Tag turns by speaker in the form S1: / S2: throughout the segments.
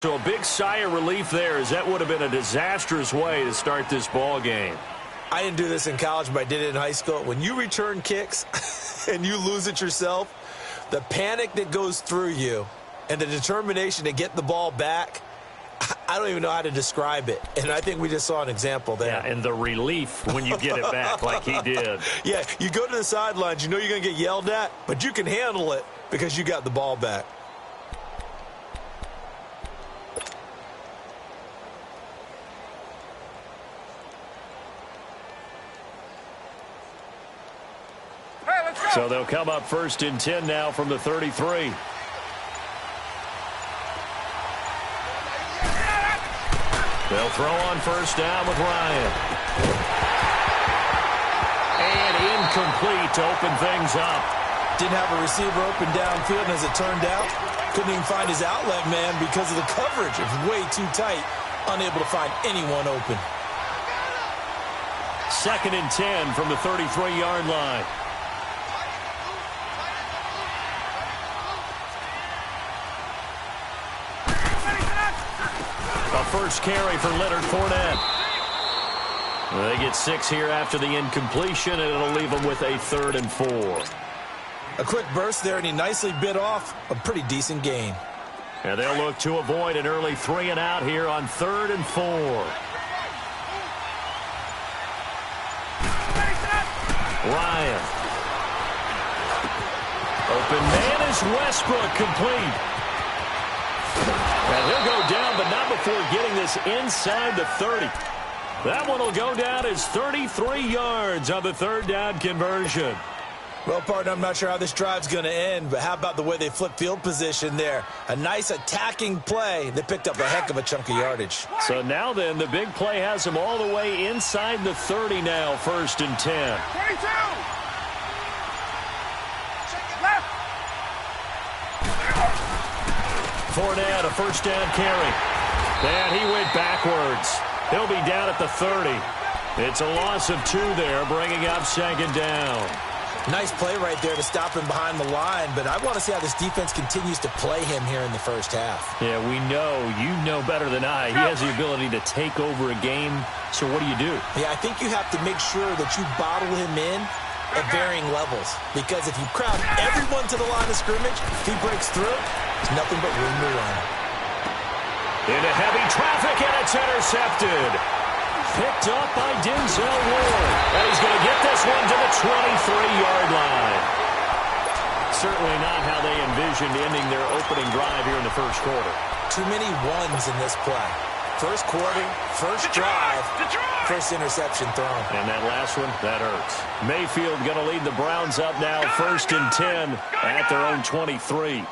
S1: So a big sigh of relief there, as that would have been a disastrous way to start this ball game.
S2: I didn't do this in college, but I did it in high school. When you return kicks and you lose it yourself, the panic that goes through you and the determination to get the ball back, I don't even know how to describe it. And I think we just saw an example there.
S1: Yeah, and the relief when you get it back like he did.
S2: Yeah, you go to the sidelines, you know you're going to get yelled at, but you can handle it because you got the ball back.
S1: So they'll come up 1st and 10 now from the 33. They'll throw on 1st down with Ryan. And incomplete to open things up.
S2: Didn't have a receiver open downfield, and as it turned out, couldn't even find his outlet man because of the coverage. It was way too tight, unable to find anyone open.
S1: 2nd and 10 from the 33-yard line. A first carry for Leonard Fournette. They get 6 here after the incompletion, and it'll leave them with a 3rd and 4.
S2: A quick burst there, and he nicely bit off a pretty decent gain.
S1: And they'll look to avoid an early 3 and out here on 3rd and 4. Ryan. Open man is Westbrook, complete. And he'll go down, but not before getting this inside the 30. That one will go down as 33 yards on the 3rd down conversion.
S2: Well, partner, I'm not sure how this drive's going to end, but how about the way they flip field position there? A nice attacking play. They picked up a heck of a chunk of yardage.
S1: So now then, the big play has them all the way inside the 30 now, 1st and 10.
S3: 22! Left!
S1: Fournette, a 1st down carry. And he went backwards. He'll be down at the 30. It's a loss of 2 there, bringing up 2nd down.
S2: Nice play right there to stop him behind the line, but I want to see how this defense continues to play him here in the first half.
S1: Yeah, we know. You know better than I. He has the ability to take over a game, so what do?
S2: Yeah, I think you have to make sure that you bottle him in at varying levels, because if you crowd everyone to the line of scrimmage, if he breaks through, there's nothing but room to run.
S1: Into heavy traffic, and it's intercepted. Picked up by Denzel Ward. And he's going to get this one to the 23-yard line. Certainly not how they envisioned ending their opening drive here in the first quarter.
S2: Too many ones in this play. First quarter, first drive, first interception thrown.
S1: And that last one, that hurts. Mayfield going to lead the Browns up now, 1st and 10 at their own 23.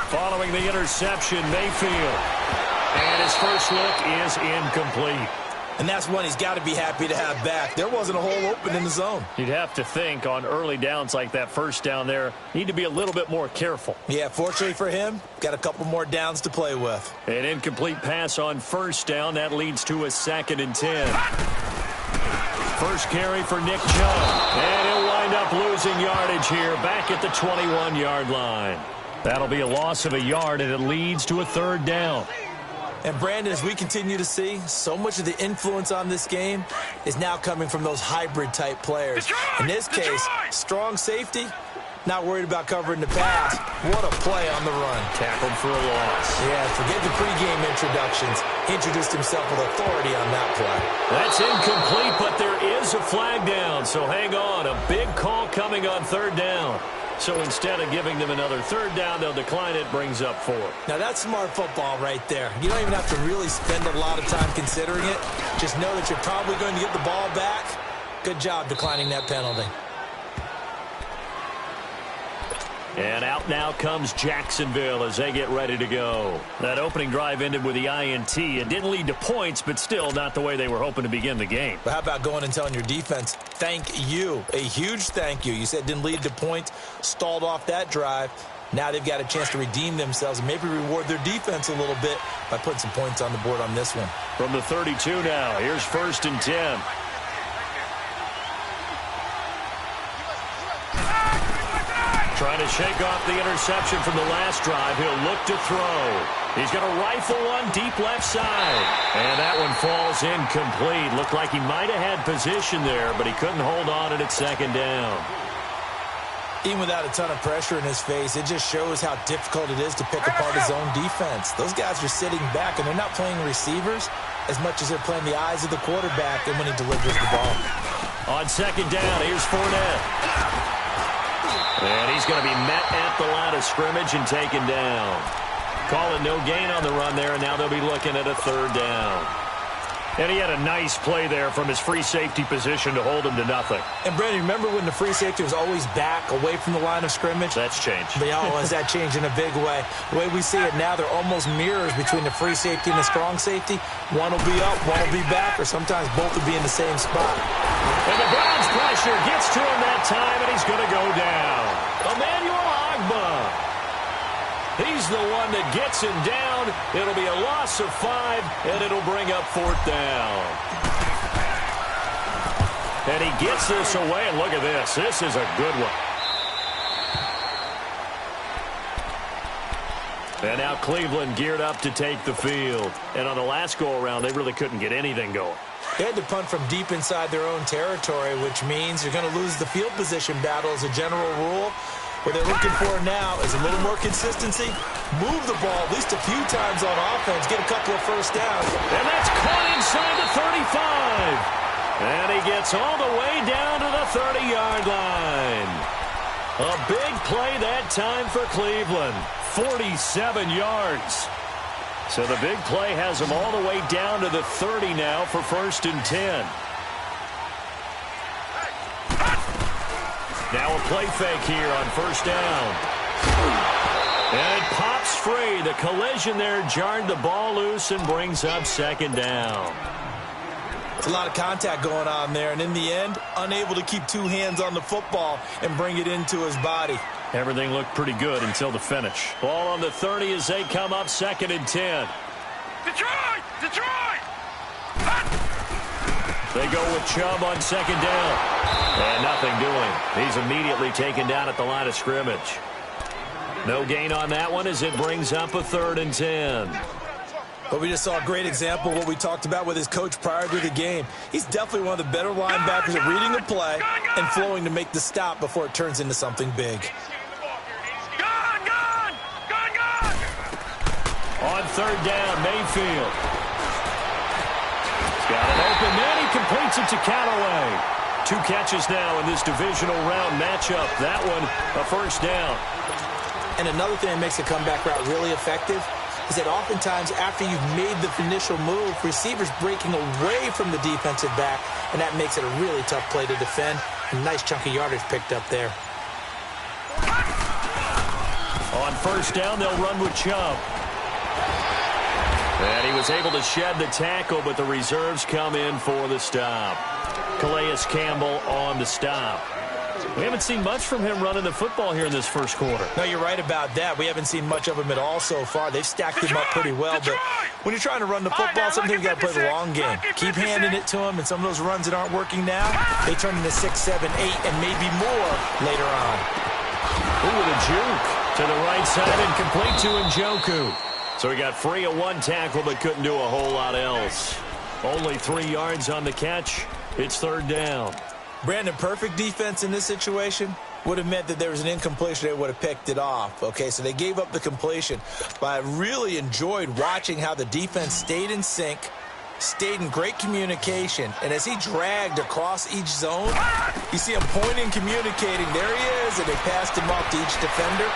S1: Following the interception, Mayfield. And his first look is incomplete.
S2: And that's one he's got to be happy to have back. There wasn't a hole open in the zone.
S1: You'd have to think on early downs like that 1st down there, need to be a little bit more careful.
S2: Yeah, fortunately for him, got a couple more downs to play with.
S1: An incomplete pass on 1st down. That leads to a 2nd and 10. First carry for Nick Chubb. And he'll wind up losing yardage here back at the 21-yard line. That'll be a loss of a yard, and it leads to a 3rd down.
S2: And, Brandon, as we continue to see, so much of the influence on this game is now coming from those hybrid-type players. In this case, strong safety, not worried about covering the pass. What a play on the run.
S1: Tackled for a loss.
S2: Yeah, forget the pregame introductions. He introduced himself with authority on that play.
S1: That's incomplete, but there is a flag down, so hang on. A big call coming on 3rd down. So instead of giving them another 3rd down, they'll decline it, brings up 4.
S2: Now, that's smart football right there. You don't even have to really spend a lot of time considering it. Just know that you're probably going to get the ball back. Good job declining that penalty.
S1: And out now comes Jacksonville as they get ready to go. That opening drive ended with the INT. It didn't lead to points, but still not the way they were hoping to begin the game.
S2: But how about going and telling your defense, thank you, a huge thank you. You said it didn't lead to points, stalled off that drive. Now they've got a chance to redeem themselves and maybe reward their defense a little bit by putting some points on the board on this one.
S1: From the 32 now, here's 1st and 10. Trying to to shake off the interception from the last drive. He'll look to throw. He's going to rifle one deep left side. And that one falls incomplete. Looked like he might have had position there, but he couldn't hold on at second down.
S2: Even without a ton of pressure in his face, it just shows how difficult it is to pick apart his own defense. Those guys are sitting back, and they're not playing receivers as much as they're playing the eyes of the quarterback and when he delivers the ball.
S1: On second down, here's Fournette. And he's going to be met at the line of scrimmage and taken down. Calling no gain on the run there, and now they'll be looking at a third down. And he had a nice play there from his free safety position to hold him to nothing.
S2: And, Brandon, remember when the free safety was always back away from the line of scrimmage?
S1: That's changed.
S2: Has that changed in a big way? The way we see it now, they're almost mirrors between the free safety and the strong safety. One will be up, one will be back, or sometimes both will be in the same spot.
S1: And the Browns pressure gets to him that time, and he's going to go down. Emmanuel Ogbah. He's the one that gets him down. It'll be a loss of 5, and it'll bring up fourth down. And he gets this away, and look at this. This is a good one. And now Cleveland geared up to take the field. And on the last go-around, they really couldn't get anything going.
S2: They had to punt from deep inside their own territory, which means you're going to lose the field position battle as a general rule. What they're looking for now is a little more consistency, move the ball at least a few times on offense, get a couple of first downs.
S1: And that's caught inside the 35. And he gets all the way down to the 30-yard line. A big play that time for Cleveland, 47 yards. So the big play has him all the way down to the 30 now for 1st and 10. Now a play fake here on first down. And it pops free. The collision there jarred the ball loose and brings up second down.
S2: It's a lot of contact going on there, and in the end, unable to keep two hands on the football and bring it into his body.
S1: Everything looked pretty good until the finish. Ball on the 30 as they come up 2nd and 10.
S3: Detroit! Detroit!
S1: They go with Chubb on second down. And nothing doing. He's immediately taken down at the line of scrimmage. No gain on that one as it brings up a 3rd and 10.
S2: But we just saw a great example of what we talked about with his coach prior to the game. He's definitely one of the better linebackers at reading the play and flowing to make the stop before it turns into something big.
S1: On 3rd down, Mayfield. He's got an open man. He completes it to Callaway. 2 catches now in this divisional round matchup. That one, a first down.
S2: And another thing that makes the comeback route really effective is that oftentimes after you've made the initial move, receivers breaking away from the defensive back, and that makes it a really tough play to defend. A nice chunk of yardage picked up there.
S1: On first down, they'll run with Chubb. And he was able to shed the tackle, but the reserves come in for the stop. Calais Campbell on the stop. We haven't seen much from him running the football here in this first quarter.
S2: No, you're right about that. We haven't seen much of him at all so far. They've stacked him up pretty well, but when you're trying to run the football, sometimes you got to play the long game. Keep handing it to him, and some of those runs that aren't working now, they turn into 6, 7, 8, and maybe more later on.
S1: Ooh, with a juke to the right side and complete to Njoku. So he got free of one tackle but couldn't do a whole lot else. Only 3 yards on the catch. It's 3rd down.
S2: Brandon, perfect defense in this situation would have meant that there was an incompletion. They would have picked it off. Okay, so they gave up the completion. But I really enjoyed watching how the defense stayed in sync, stayed in great communication. And as he dragged across each zone, you see him pointing, communicating. There he is, and they passed him off to each defender.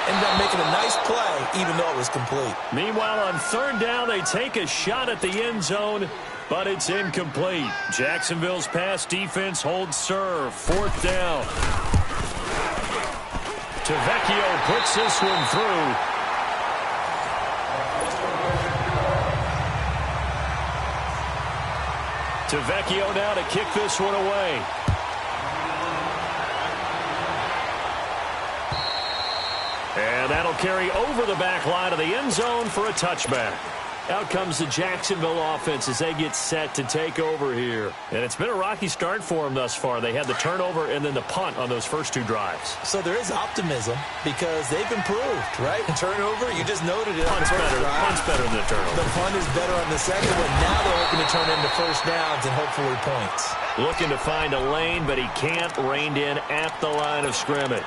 S2: Ended up making a nice play, even though it was complete.
S1: Meanwhile, on 3rd down, they take a shot at the end zone, but it's incomplete. Jacksonville's pass defense holds serve. 4th down. Tavecchio puts this one through. Tavecchio now to kick this one away. And that'll carry over the back line of the end zone for a touchback. Out comes the Jacksonville offense as they get set to take over here. And it's been a rocky start for them thus far. They had the turnover and then the punt on those first two drives.
S2: So there is optimism because they've improved, right? Turnover, you just noted it on the first drive.
S1: Punt's better than the turnover.
S2: The punt is better on the second one. Now they're hoping to turn into first downs and hopefully points.
S1: Looking to find a lane, but he can't. Reined in at the line of scrimmage.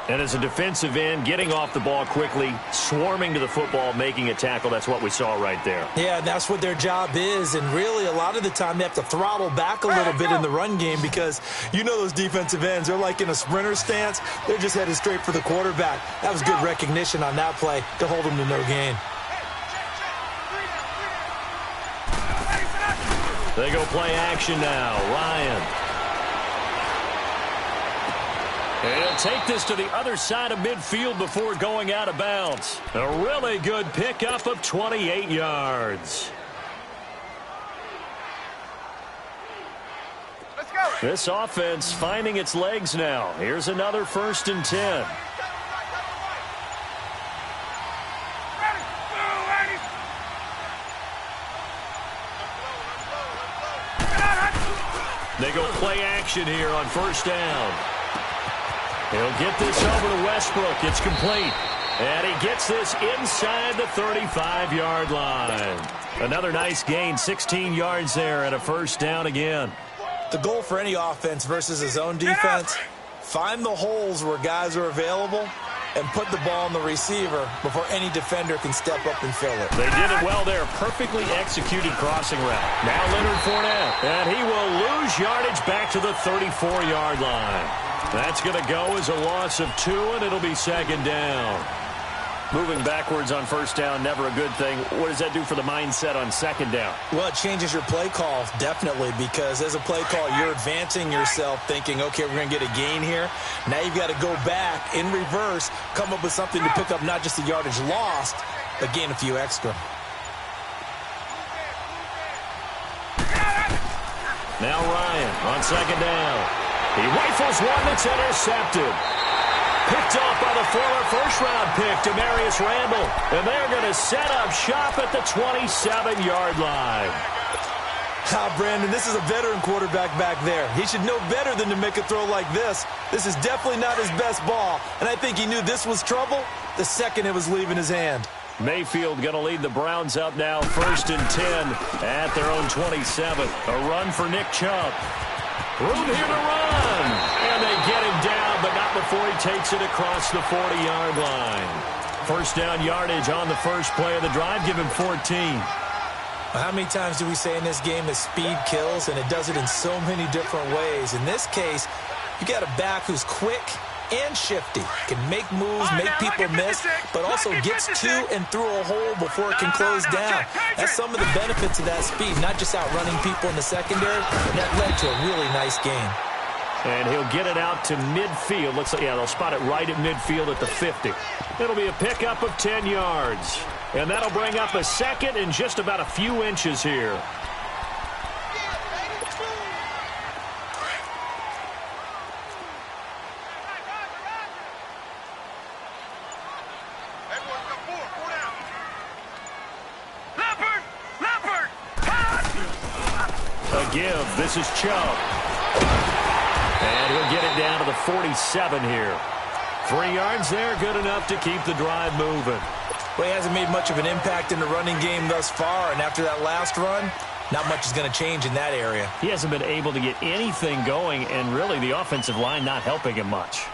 S1: And as a defensive end, getting off the ball quickly, swarming to the football, making a tackle, that's what we saw right there.
S2: Yeah, that's what their job is. And really, a lot of the time, they have to throttle back a little bit in the run game because you know those defensive ends, they're like in a sprinter stance. They're just headed straight for the quarterback. That was good recognition on that play to hold them to no gain.
S1: They go play action now. Ryan. And he'll take this to the other side of midfield before going out of bounds. A really good pickup of 28 yards.
S3: Let's go.
S1: This offense finding its legs now. Here's another 1st and 10. They go play action here on 1st down. He'll get this over to Westbrook. It's complete. And he gets this inside the 35-yard line. Another nice gain, 16 yards there and a 1st down again.
S2: The goal for any offense versus a zone defense, find the holes where guys are available and put the ball on the receiver before any defender can step up and fill it.
S1: They did it well there. Perfectly executed crossing route. Now Leonard Fournette. And he will lose yardage back to the 34-yard line. That's going to go as a loss of 2, and it'll be 2nd down. Moving backwards on 1st down, never a good thing. What does that do for the mindset on 2nd down?
S2: Well, it changes your play call, definitely, because as a play call, you're advancing yourself thinking, okay, we're going to get a gain here. Now you've got to go back in reverse, come up with something to pick up not just the yardage lost, but gain a few extra.
S1: Now Ryan on 2nd down. He rifles one that's intercepted. Picked off by the former first-round pick, Demarius Randall. And they're going to set up shop at the 27-yard line.
S2: Brandon, this is a veteran quarterback back there. He should know better than to make a throw like this. This is definitely not his best ball. And I think he knew this was trouble the second it was leaving his hand.
S1: Mayfield going to lead the Browns up now, 1st and 10 at their own 27. A run for Nick Chubb. Room here to run. And they get him down, but not before he takes it across the 40-yard line. 1st down yardage on the first play of the drive. Give him 14.
S2: How many times do we say in this game that speed kills, and it does it in so many different ways? In this case, you got a back who's quick and shifty, can make moves, make people miss, but also gets to and through a hole before it can close down. That's some of the benefits of that speed, not just outrunning people in the secondary. That led to a really nice game.
S1: And he'll get it out to midfield. Looks like, yeah, they'll spot it right at midfield at the 50. It'll be a pickup of 10 yards. And that'll bring up a 2nd and just about a few inches here. Give. This is Chubb. And he'll get it down to the 47 here. 3 yards there, good enough to keep the drive moving.
S2: Well, he hasn't made much of an impact in the running game thus far, and after that last run, not much is going to change in that area.
S1: He hasn't been able to get anything going, and really the offensive line not helping him much.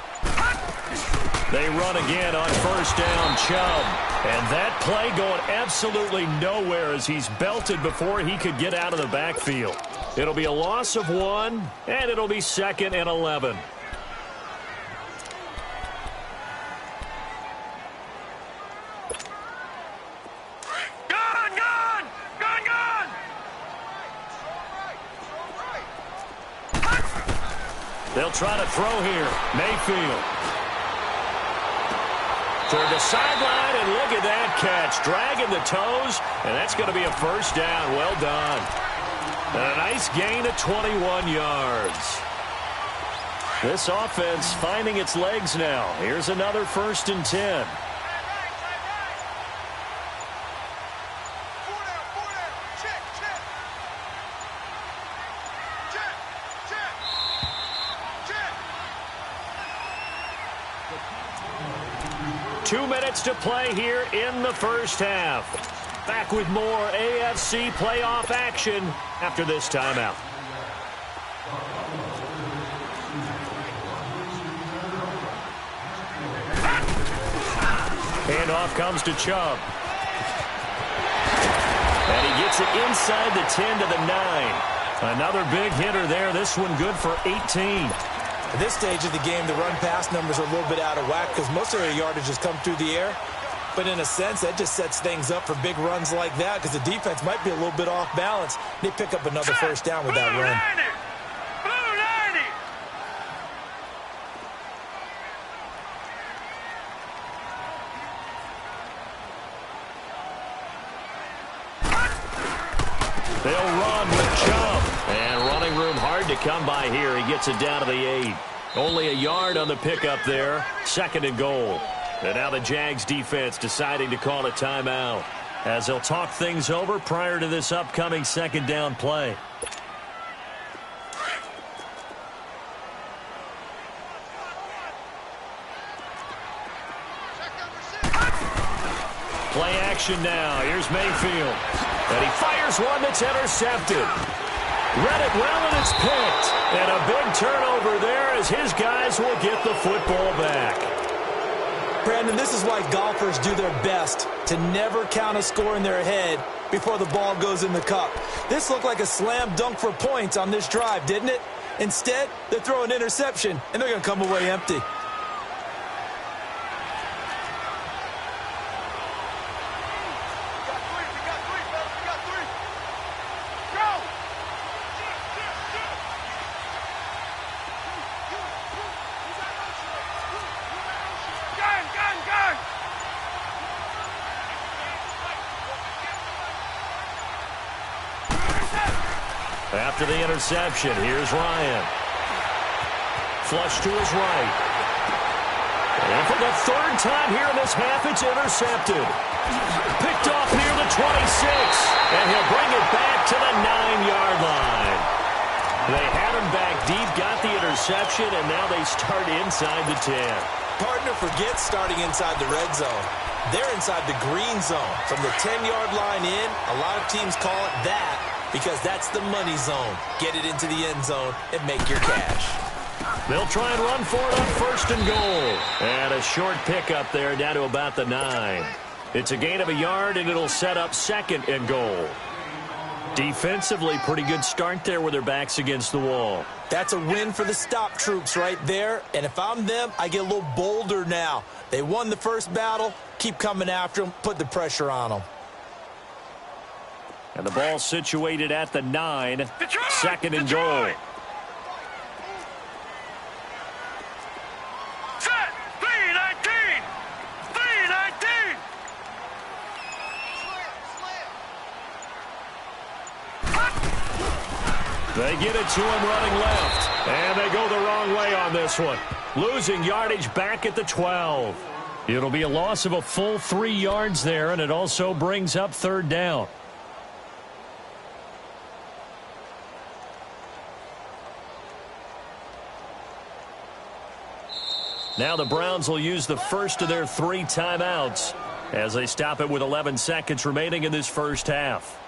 S1: They run again on 1st down, Chubb. And that play going absolutely nowhere as he's belted before he could get out of the backfield. It'll be a loss of 1, and it'll be 2nd and 11. They'll try to throw here. Mayfield. Toward the sideline, and look at that catch. Dragging the toes, and that's going to be a 1st down. Well done. And a nice gain of 21 yards. This offense finding its legs now. Here's another 1st and 10. 2 minutes to play here in the first half. Back with more AFC playoff action after this timeout. Handoff comes to Chubb. And he gets it inside the 10 to the 9. Another big hitter there. This one good for 18.
S2: At this stage of the game, the run-pass numbers are a little bit out of whack because most of their yardage has come through the air. But in a sense, that just sets things up for big runs like that because the defense might be a little bit off balance. They pick up another first down with that run.
S1: They'll run with Chubb. And running room hard to come by here. He gets it down to the 8. Only a yard on the pickup there. 2nd and goal. And now the Jags defense deciding to call a timeout as they'll talk things over prior to this upcoming 2nd down play. Play action now. Here's Mayfield. And he fires one that's intercepted. Read it well, and it's picked. And a big turnover there as his guys will get the football back.
S2: Brandon, this is why golfers do their best to never count a score in their head before the ball goes in the cup. This looked like a slam dunk for points on this drive, didn't it? Instead, they throw an interception, and they're going to come away empty.
S1: After the interception, here's Ryan. Flush to his right. And for the 3rd time here in this half, it's intercepted. Picked off near the 26. And he'll bring it back to the 9-yard line. They had him back deep, got the interception, and now they start inside the 10.
S2: Partner forgets starting inside the red zone. They're inside the green zone. From the 10-yard line in, a lot of teams call it that because that's the money zone. Get it into the end zone and make your cash.
S1: They'll try and run for it on 1st and goal. And a short pickup there down to about the 9. It's a gain of a yard, and it'll set up 2nd and goal. Defensively, pretty good start there with their backs against the wall.
S2: That's a win for the stop troops right there. And if I'm them, I get a little bolder now. They won the first battle. Keep coming after them. Put the pressure on them.
S1: And the ball situated at the 9. 2nd and goal.
S3: Set! 3-19! 3-19!
S1: They get it to him running left. And they go the wrong way on this one. Losing yardage back at the 12. It'll be a loss of a full 3 yards there, and it also brings up 3rd down. Now the Browns will use the first of their 3 timeouts as they stop it with 11 seconds remaining in this first half.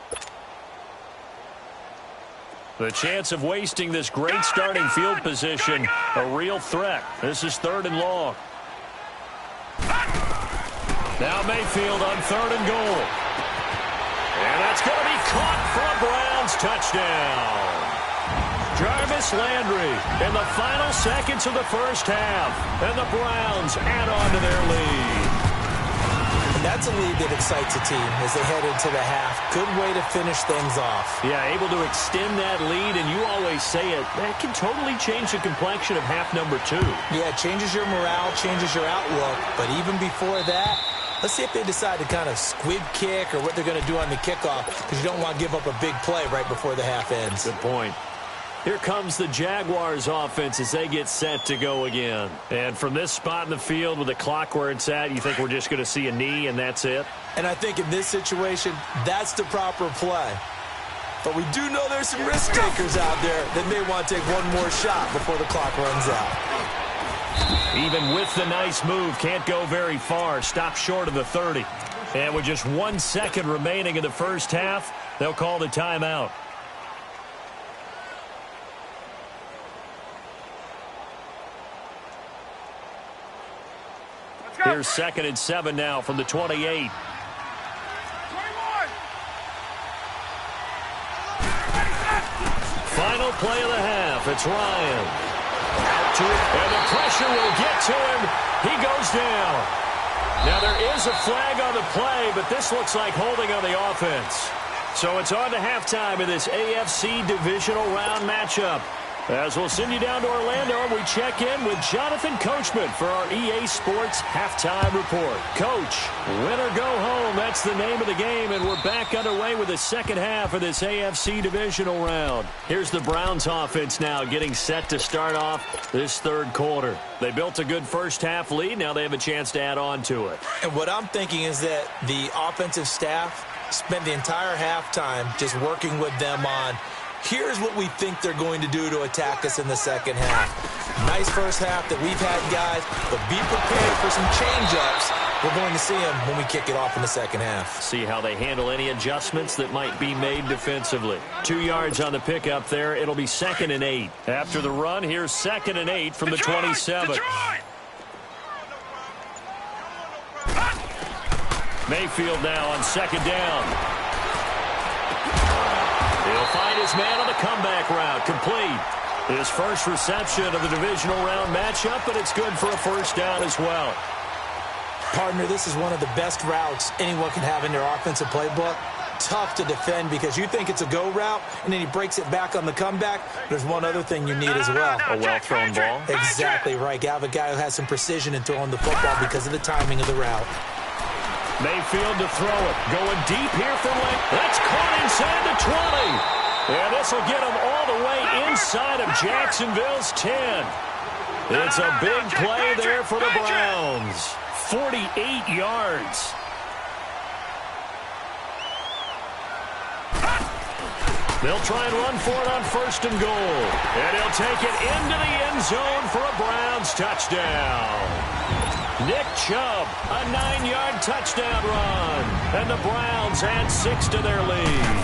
S1: The chance of wasting this great starting field position, a real threat. This is 3rd and long. Now Mayfield on 3rd and goal. And that's going to be caught for a Browns touchdown. Jarvis Landry in the final seconds of the first half. And the Browns add on to their lead.
S2: And that's a lead that excites a team as they head into the half. Good way to finish things off.
S1: Yeah, able to extend that lead, and you always say it, that can totally change the complexion of half number 2.
S2: Yeah, it changes your morale, changes your outlook. But even before that, let's see if they decide to kind of squib kick or what they're going to do on the kickoff, because you don't want to give up a big play right before the half ends.
S1: Good point. Here comes the Jaguars offense as they get set to go again. And from this spot in the field with the clock where it's at, you think we're just going to see a knee and that's it?
S2: And I think in this situation, that's the proper play. But we do know there's some risk takers out there that may want to take one more shot before the clock runs out.
S1: Even with the nice move, can't go very far. Stop short of the 30. And with just 1 second remaining in the first half, they'll call the timeout. Here's 2nd and 7 now from the 28. Final play of the half. It's Ryan. Out to it, and the pressure will get to him. He goes down. Now there is a flag on the play, but this looks like holding on the offense. So it's on to halftime in this AFC divisional round matchup. As we'll send you down to Orlando, we check in with Jonathan Coachman for our EA Sports Halftime Report. Coach, win or go home, that's the name of the game, and we're back underway with the second half of this AFC divisional round. Here's the Browns offense now getting set to start off this third quarter. They built a good first half lead. Now they have a chance to add on to it.
S2: And what I'm thinking is that the offensive staff spent the entire halftime just working with them on here's what we think they're going to do to attack us in the second half. Nice first half that we've had, guys, but be prepared for some change-ups. We're going to see them when we kick it off in the second half.
S1: See how they handle any adjustments that might be made defensively. 2 yards on the pickup there. It'll be 2nd and 8. After the run, here's 2nd and 8 from the 27. Mayfield now on 2nd down. He'll find his man on the comeback route. Complete. His first reception of the divisional round matchup, but it's good for a first down as well.
S2: Partner, this is one of the best routes anyone can have in their offensive playbook. Tough to defend because you think it's a go route, and then he breaks it back on the comeback. There's one other thing you need as well.
S1: A well-thrown ball.
S2: Exactly right. You have a guy who has some precision in throwing the football because of the timing of the route.
S1: Mayfield to throw it. Going deep here for Lane. That's caught inside the 20. And this will get him all the way inside of Jacksonville's 10. It's a big play there for the Browns. 48 yards. They'll try and run for it on 1st and goal. And he'll take it into the end zone for a Browns touchdown. Nick Chubb, a 9-yard touchdown run. And the Browns add 6 to their lead.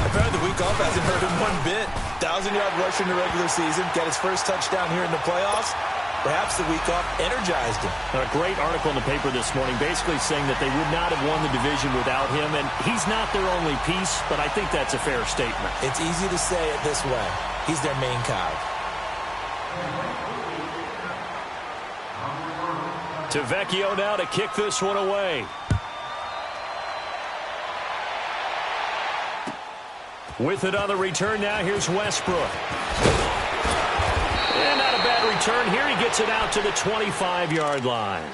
S2: Apparently the week off hasn't hurt him one bit. 1,000-yard rush in the regular season. Got his first touchdown here in the playoffs. Perhaps the week off energized him.
S1: A great article in the paper this morning basically saying that they would not have won the division without him. And he's not their only piece, but I think that's a fair statement.
S2: It's easy to say it this way. He's their main cog.
S1: To Vecchio now to kick this one away. With it on the return now, here's Westbrook. And not a bad return here. He gets it out to the 25-yard line.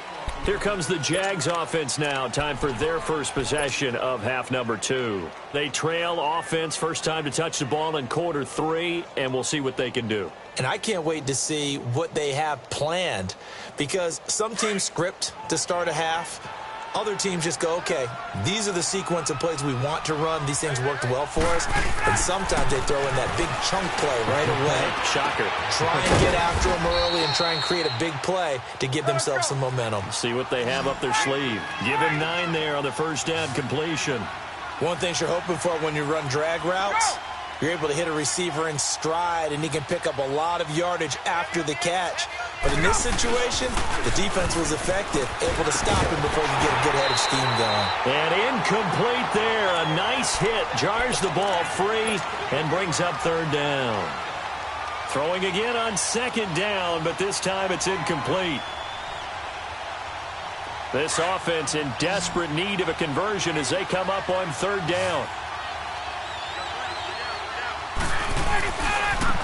S1: Here comes the Jags offense now. Time for their first possession of half number 2. They trail offense, first time to touch the ball in quarter 3, and we'll see what they can do.
S2: And I can't wait to see what they have planned because some teams script to start a half. Other teams just go, okay, these are the sequence of plays we want to run. These things worked well for us. And sometimes they throw in that big chunk play right away.
S1: Shocker.
S2: Try and get after them early and try and create a big play to give themselves some momentum.
S1: See what they have up their sleeve. Give him 9 there on the first down completion.
S2: One thing you're hoping for when you run drag routes, you're able to hit a receiver in stride, and he can pick up a lot of yardage after the catch. But in this situation, the defense was effective, able to stop him before you get a good head of steam going.
S1: And incomplete there. A nice hit. Jars the ball free and brings up 3rd down. Throwing again on 2nd down, but this time it's incomplete. This offense in desperate need of a conversion as they come up on 3rd down.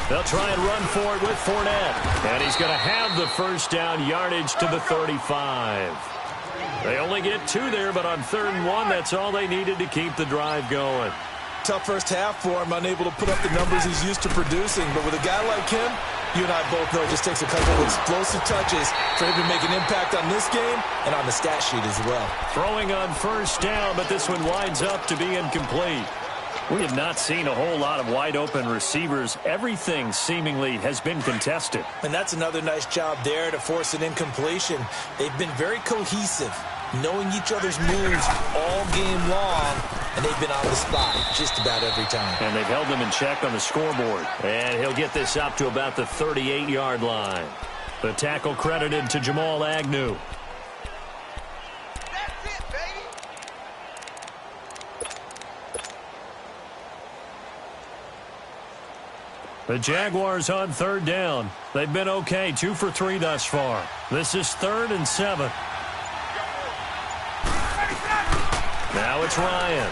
S1: They'll try and run for it with Fournette. And he's going to have the first down yardage to the 35. They only get 2 there, but on 3rd and 1, that's all they needed to keep the drive going.
S2: Tough first half for him, unable to put up the numbers he's used to producing. But with a guy like him, you and I both know it just takes a couple of explosive touches for him to make an impact on this game and on the stat sheet as well.
S1: Throwing on 1st down, but this one winds up to be incomplete. We have not seen a whole lot of wide-open receivers. Everything seemingly has been contested.
S2: And that's another nice job there to force an incompletion. They've been very cohesive, knowing each other's moves all game long, and they've been on the spot just about every time.
S1: And they've held them in check on the scoreboard. And he'll get this up to about the 38-yard line. The tackle credited to Jamal Agnew. The Jaguars on third down. They've been okay, 2 for 3 thus far. This is 3rd and 7. Now it's Ryan.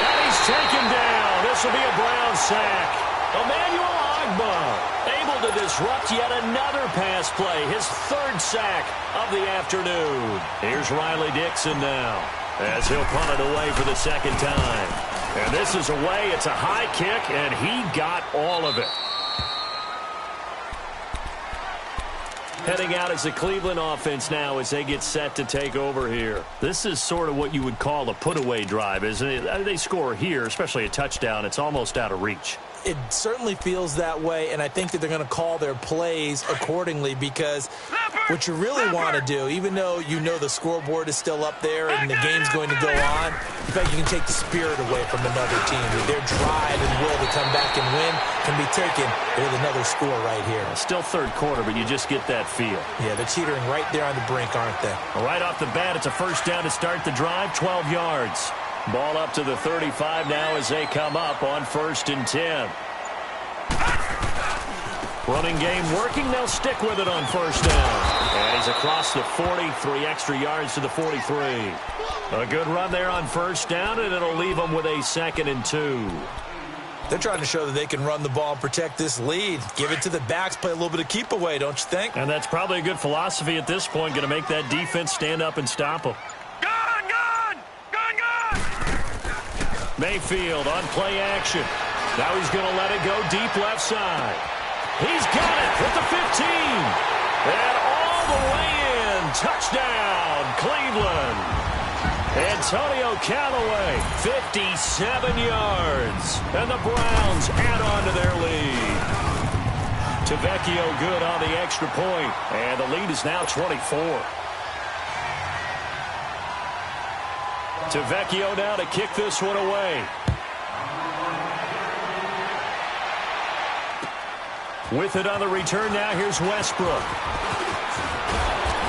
S1: And he's taken down. This will be a Brown sack. Emmanuel Ogbah able to disrupt yet another pass play. His 3rd sack of the afternoon. Here's Riley Dixon now as he'll punt it away for the 2nd time. And this is away. It's a high kick, and he got all of it. Heading out as the Cleveland offense now as they get set to take over here. This is sort of what you would call a put-away drive, isn't it? They score here, especially a touchdown. It's almost out of reach.
S2: It certainly feels that way, and I think that they're going to call their plays accordingly because what you really want to do, even though you know the scoreboard is still up there and the game's going to go on, in fact, you can take the spirit away from another team. Their drive and will to come back and win can be taken with another score right here.
S1: Still 3rd quarter, but you just get that feel.
S2: Yeah, they're teetering right there on the brink, aren't they?
S1: Right off the bat, it's a 1st down to start the drive, 12 yards. Ball up to the 35 now as they come up on 1st and 10. Running game working. They'll stick with it on 1st down. And he's across the 40, 3 extra yards to the 43. A good run there on 1st down, and it'll leave them with a 2nd and 2.
S2: They're trying to show that they can run the ball and protect this lead. Give it to the backs, play a little bit of keep away, don't you think?
S1: And that's probably a good philosophy at this point, going to make that defense stand up and stop them. Mayfield on play action. Now he's going to let it go deep left side. He's got it at the 15. And all the way in. Touchdown, Cleveland. Antonio Callaway, 57 yards. And the Browns add on to their lead. Tavecchio good on the extra point. And the lead is now 24. Tavecchio now to kick this one away. With it on the return now, here's Westbrook.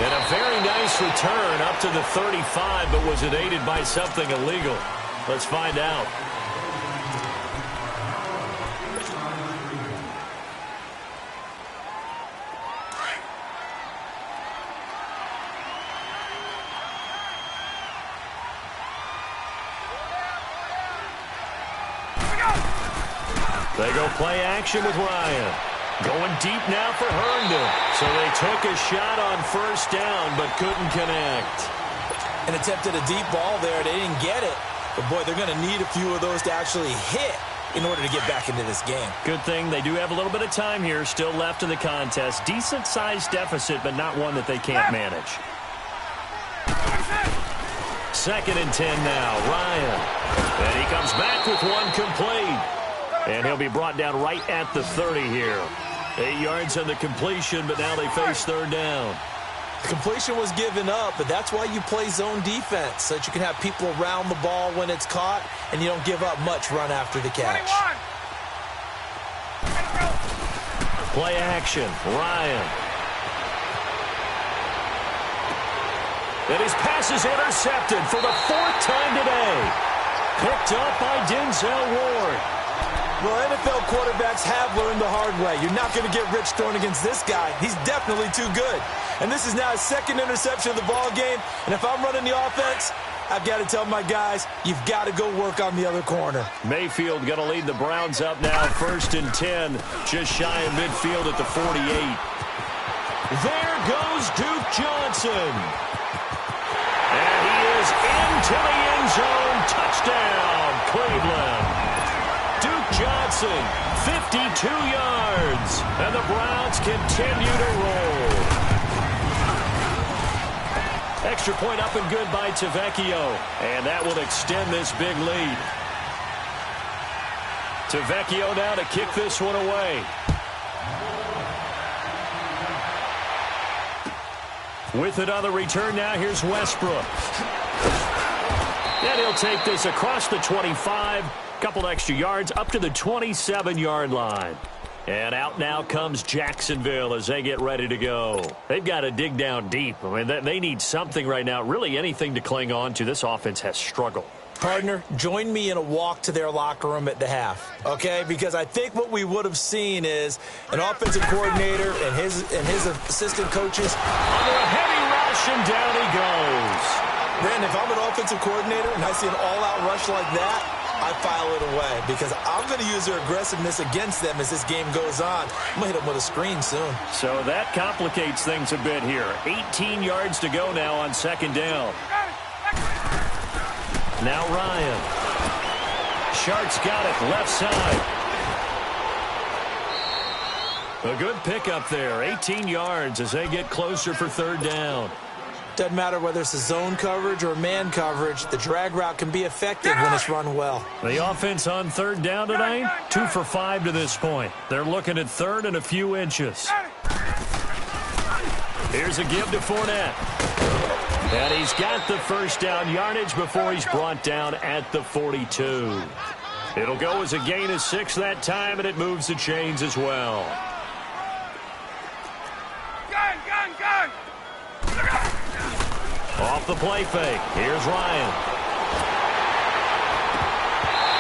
S1: And a very nice return up to the 35, but was it aided by something illegal? Let's find out. They go play action with Ryan. Going deep now for Herndon. So they took a shot on 1st down, but couldn't connect.
S2: And attempted a deep ball there. They didn't get it. But, boy, they're going to need a few of those to actually hit in order to get back into this game.
S1: Good thing they do have a little bit of time here still left in the contest. Decent-sized deficit, but not one that they can't manage. 2nd and 10 now. Ryan. And he comes back with one complete. And he'll be brought down right at the 30 here. 8 yards on the completion, but now they face 3rd down.
S2: The completion was given up, but that's why you play zone defense, so that you can have people around the ball when it's caught, and you don't give up much run after the catch.
S1: Play action. Ryan. And his pass is intercepted for the 4th time today. Picked up by Denzel Ward.
S2: Well, NFL quarterbacks have learned the hard way. You're not going to get rich throwing against this guy. He's definitely too good. And this is now his 2nd interception of the ball game. And if I'm running the offense, I've got to tell my guys, you've got to go work on the other corner.
S1: Mayfield going to lead the Browns up now, 1st and 10, just shy of midfield at the 48. There goes Duke Johnson. And he is into the end zone. Touchdown, Cleveland. Johnson, 52 yards, and the Browns continue to roll. Extra point up and good by Tavecchio, and that will extend this big lead. To Vecchio now to kick this one away. With it on the return now, here's Westbrook. And he'll take this across the 25, couple extra yards, up to the 27-yard line. And out now comes Jacksonville as they get ready to go. They've got to dig down deep. I mean, they need something right now, really anything to cling on to. This offense has struggled.
S2: Partner, join me in a walk to their locker room at the half, okay? Because I think what we would have seen is an offensive coordinator and his assistant coaches
S1: under a heavy rush, and down he goes.
S2: Brandon, if I'm an offensive coordinator and I see an all-out rush like that, I file it away because I'm going to use their aggressiveness against them as this game goes on. I'm going to hit them with a screen soon.
S1: So that complicates things a bit here. 18 yards to go now on second down. Now Ryan. Shark's got it left side. A good pickup there. 18 yards as they get closer for third down.
S2: Doesn't matter whether it's a zone coverage or man coverage. The drag route can be effective when it's run well.
S1: The offense on third down tonight, 2 for 5 to this point. They're looking at third and a few inches. Here's a give to Fournette. And he's got the first down yardage before he's brought down at the 42. It'll go as a gain of 6 that time, and it moves the chains as well. Off the play fake. Here's Ryan.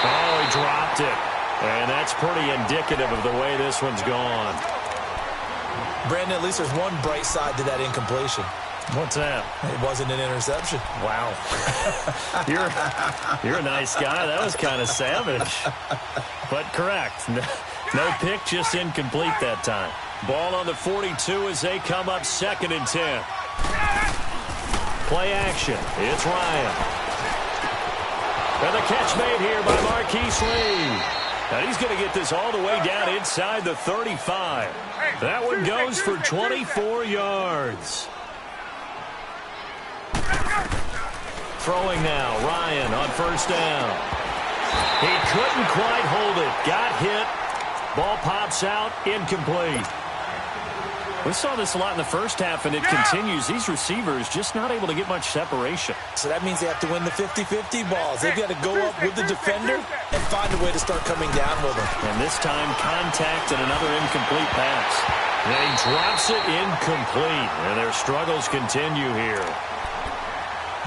S1: Oh, he dropped it. And that's pretty indicative of the way this one's gone.
S2: Brandon, at least there's one bright side to that incompletion.
S1: What's that?
S2: It wasn't an interception.
S1: Wow. You're a nice guy. That was kind of savage. But correct. No pick, just incomplete that time. Ball on the 42 as they come up 2nd and 10. Play action. It's Ryan. And the catch made here by Marquise Lee. And he's going to get this all the way down inside the 35. That one goes for 24 yards. Throwing now, Ryan on first down. He couldn't quite hold it. Got hit. Ball pops out, incomplete. We saw this a lot in the first half, and it continues. These receivers just not able to get much separation.
S2: So that means they have to win the 50-50 balls. They've got to go up with the defender and find a way to start coming down with them.
S1: And this time, contact and another incomplete pass. And he drops it incomplete, and their struggles continue here.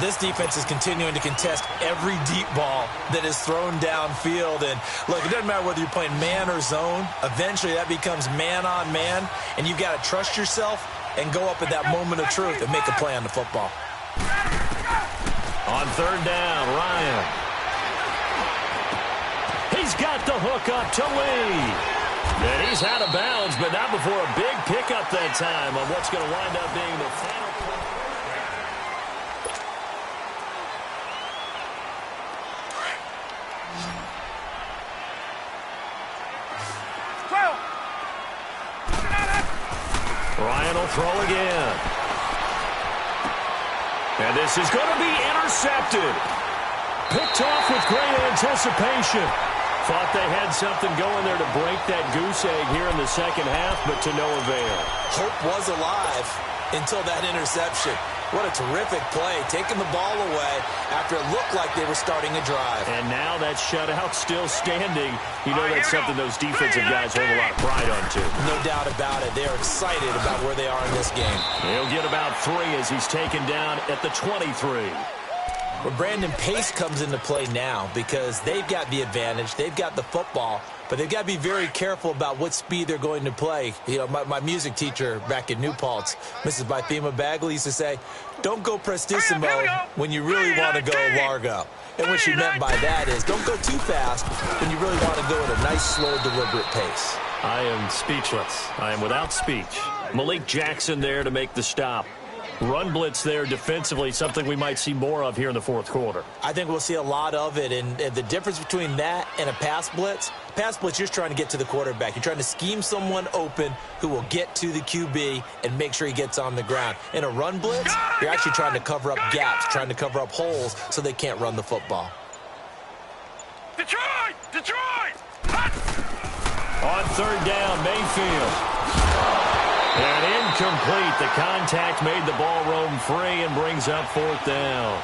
S2: This defense is continuing to contest every deep ball that is thrown downfield. And, look, it doesn't matter whether you're playing man or zone. Eventually, that becomes man-on-man, and you've got to trust yourself and go up at that moment of truth and make a play on the football.
S1: On third down, Ryan. He's got the hook up to Lee. And he's out of bounds, but not before a big pickup that time on what's going to wind up being the final play. Ryan will throw again. And this is going to be intercepted. Picked off with great anticipation. Thought they had something going there to break that goose egg here in the second half, but to no avail.
S2: Hope was alive until that interception. What a terrific play, taking the ball away after it looked like they were starting a drive.
S1: And now that shutout still standing. You know that's something those defensive guys hold a lot of pride on, too.
S2: No doubt about it. They're excited about where they are in this game.
S1: He'll get about 3 as he's taken down at the 23.
S2: Well, Brandon, pace comes into play now because they've got the advantage. They've got the football, but they've got to be very careful about what speed they're going to play. You know, my music teacher back in New Paltz, Mrs. Bythema Bagley, used to say, don't go prestissimo when you really want to go largo. And what she meant by that is don't go too fast when you really want to go at a nice, slow, deliberate pace.
S1: I am speechless. I am without speech. Malik Jackson there to make the stop. Run blitz there defensively, something we might see more of here in the fourth quarter.
S2: I think we'll see a lot of it, and the difference between that and a pass blitz, you're just trying to get to the quarterback. You're trying to scheme someone open who will get to the QB and make sure he gets on the ground. In a run blitz, you're actually trying to cover up gaps, trying to cover up holes so they can't run the football.
S3: Detroit! Detroit! Hot
S1: On third down, Mayfield. And incomplete. The contact made the ball roam free and brings up fourth down.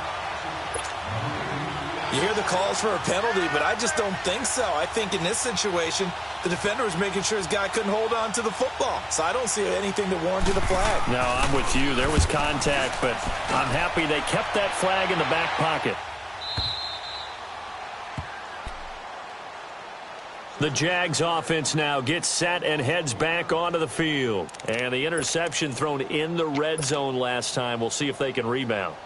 S2: You hear the calls for a penalty, but I just don't think so. I think in this situation, the defender was making sure his guy couldn't hold on to the football. So I don't see anything that warranted a flag.
S1: No, I'm with you. There was contact, but I'm happy they kept that flag in the back pocket. The Jags offense now gets set and heads back onto the field. And the interception thrown in the red zone last time. We'll see if they can rebound.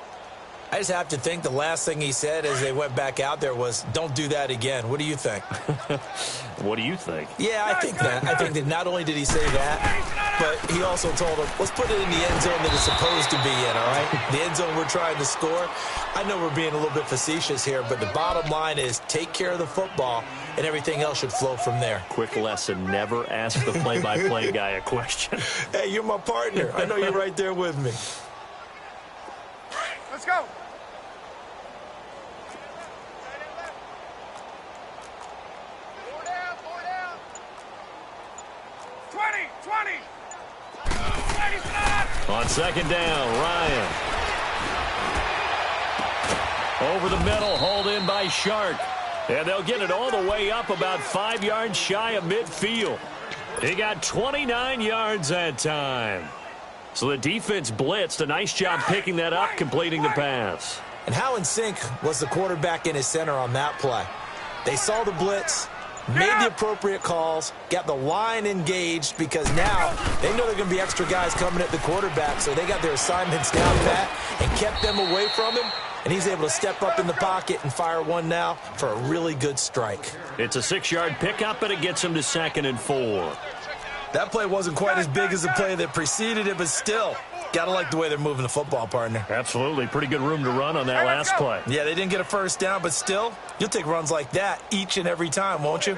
S2: I just have to think the last thing he said as they went back out there was, don't do that again. What do you think?
S1: What do you think?
S2: Yeah, I think that. I think that not only did he say that, but he also told him, let's put it in the end zone that it's supposed to be in, all right? The end zone we're trying to score. I know we're being a little bit facetious here, but the bottom line is take care of the football, and everything else should flow from there.
S1: Quick lesson, never ask the play-by-play guy a question.
S2: Hey, you're my partner. I know you're right there with me.
S3: Let's go.
S1: On second down, Ryan. Over the middle, hauled in by Shark. And they'll get it all the way up about 5 yards shy of midfield. He got 29 yards that time. So the defense blitzed. A nice job picking that up, completing the pass.
S2: And how in sync was the quarterback in his center on that play? They saw the blitz, made the appropriate calls, got the line engaged because now they know there are going to be extra guys coming at the quarterback, so they got their assignments down pat and kept them away from him, and he's able to step up in the pocket and fire one now for a really good strike.
S1: It's a 6-yard pickup, and it gets him to 2nd and 4.
S2: That play wasn't quite as big as the play that preceded it, but still, got to like the way they're moving the football, partner.
S1: Absolutely. Pretty good room to run on that last play.
S2: Yeah, they didn't get a first down, but still, you'll take runs like that each and every time, won't you?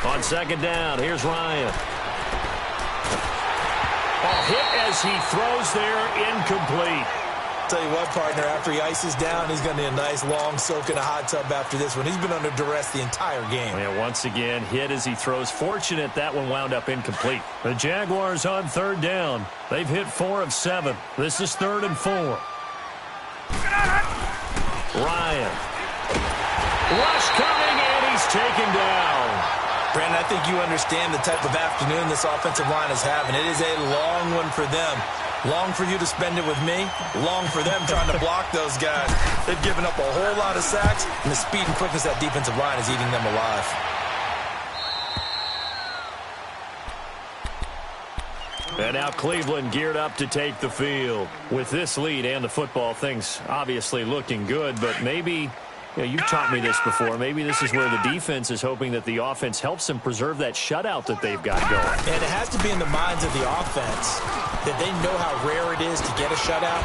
S1: On second down, here's Ryan. Oh, hit as he throws there, incomplete.
S2: Tell you what, partner, after he ices down, he's going to need a nice long soak in a hot tub after this one. He's been under duress the entire game.
S1: Yeah, once again, hit as he throws. Fortunate that one wound up incomplete. The Jaguars on third down. They've hit 4 of 7. This is 3rd and 4. Ryan. Rush coming, and he's taken down.
S2: Brandon, I think you understand the type of afternoon this offensive line is having. It is a long one for them. Long for you to spend it with me. Long for them trying to block those guys. They've given up a whole lot of sacks, and the speed and quickness of that defensive line is eating them alive.
S1: And now Cleveland geared up to take the field. With this lead and the football, things obviously looking good, but maybe, you've taught me this before, maybe this is where the defense is hoping that the offense helps them preserve that shutout that they've got going.
S2: And it has to be in the minds of the offense that they know how rare it is to get a shutout.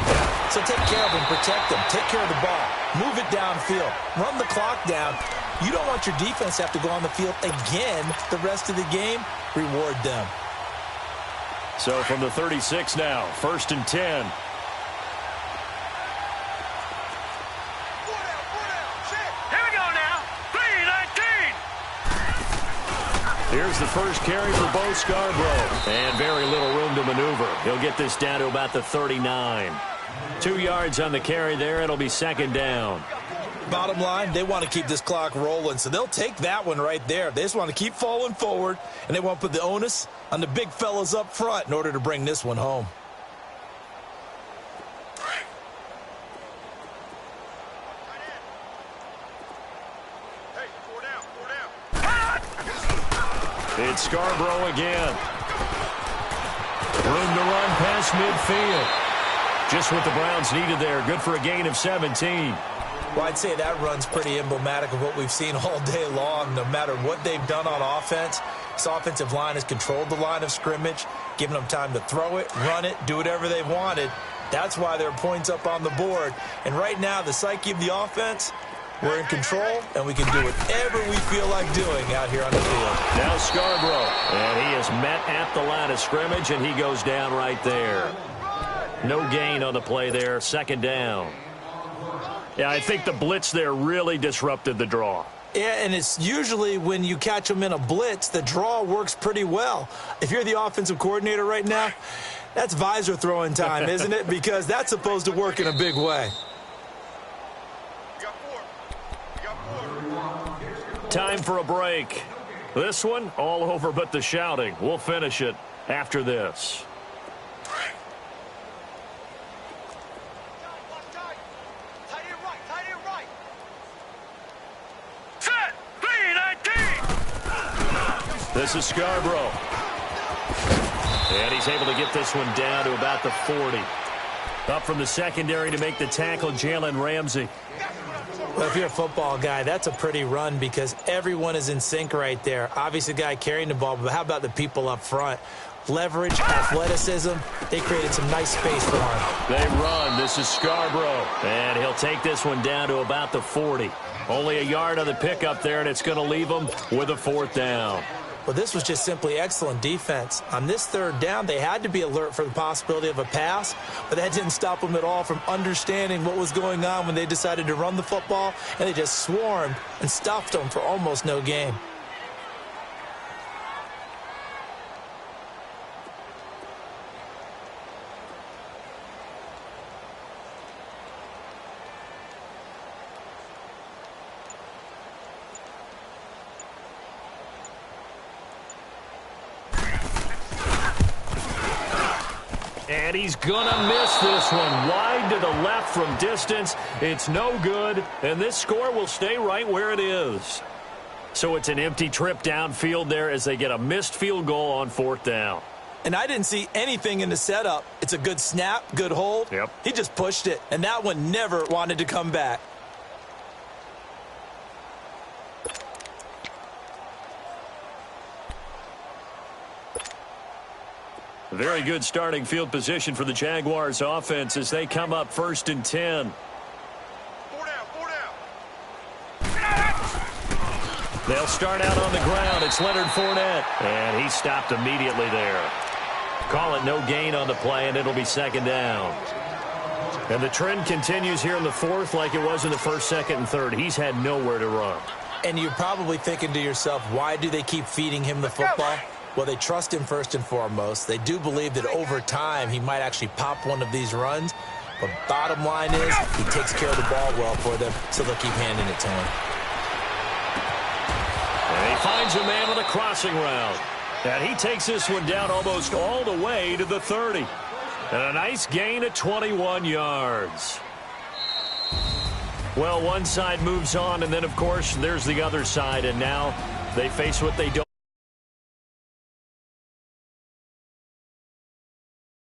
S2: So take care of them, protect them, take care of the ball, move it downfield, run the clock down. You don't want your defense to have to go on the field again the rest of the game. Reward them.
S1: So from the 36 now, 1st and 10. Here's the first carry for Bo Scarborough. And very little room to maneuver. He'll get this down to about the 39. 2 yards on the carry there. It'll be 2nd down.
S2: Bottom line, they want to keep this clock rolling, so they'll take that one right there. They just want to keep falling forward, and they want to put the onus on the big fellas up front in order to bring this one home.
S1: It's Scarborough again. Room to run past midfield. Just what the Browns needed there. Good for a gain of 17.
S2: Well, I'd say that run's pretty emblematic of what we've seen all day long. No matter what they've done on offense, this offensive line has controlled the line of scrimmage, given them time to throw it, run it, do whatever they've wanted. That's why there are points up on the board. And right now, the psyche of the offense, we're in control, and we can do whatever we feel like doing out here on the field.
S1: Now Scarborough, and he is met at the line of scrimmage, and he goes down right there. No gain on the play there, 2nd down. Yeah, I think the blitz there really disrupted the draw.
S2: Yeah, and it's usually when you catch them in a blitz, the draw works pretty well. If you're the offensive coordinator right now, that's visor throwing time, isn't it? Because that's supposed to work in a big way.
S1: Time for a break. This one, all over but the shouting. We'll finish it after this. This is Scarborough. And he's able to get this one down to about the 40. Up from the secondary to make the tackle, Jalen Ramsey.
S2: Well, if you're a football guy, that's a pretty run because everyone is in sync right there. Obviously, the guy carrying the ball, but how about the people up front? Leverage, athleticism, they created some nice space for him.
S1: They run. This is Scarborough. And he'll take this one down to about the 40. Only a yard on the pickup there, and it's going to leave him with a 4th down.
S2: Well, this was just simply excellent defense. On this 3rd down, they had to be alert for the possibility of a pass, but that didn't stop them at all from understanding what was going on when they decided to run the football, and they just swarmed and stuffed them for almost no gain.
S1: And he's going to miss this one. Wide to the left from distance. It's no good. And this score will stay right where it is. So it's an empty trip downfield there as they get a missed field goal on 4th down.
S2: And I didn't see anything in the setup. It's a good snap, good hold.
S1: Yep.
S2: He just pushed it, and that one never wanted to come back.
S1: Very good starting field position for the Jaguars offense as they come up 1st and 10.
S3: 4 down.
S1: They'll start out on the ground. It's Leonard Fournette. And he stopped immediately there. Call it no gain on the play, and it'll be 2nd down. And the trend continues here in the 4th like it was in the 1st, 2nd, and 3rd. He's had nowhere to run.
S2: And you're probably thinking to yourself, why do they keep feeding him the football? Well, they trust him first and foremost. They do believe that over time he might actually pop one of these runs. But bottom line is he takes care of the ball well for them, so they'll keep handing it to him.
S1: And he finds a man on a crossing route. And he takes this one down almost all the way to the 30. And a nice gain of 21 yards. Well, one side moves on, and then, of course, there's the other side. And now they face what they don't.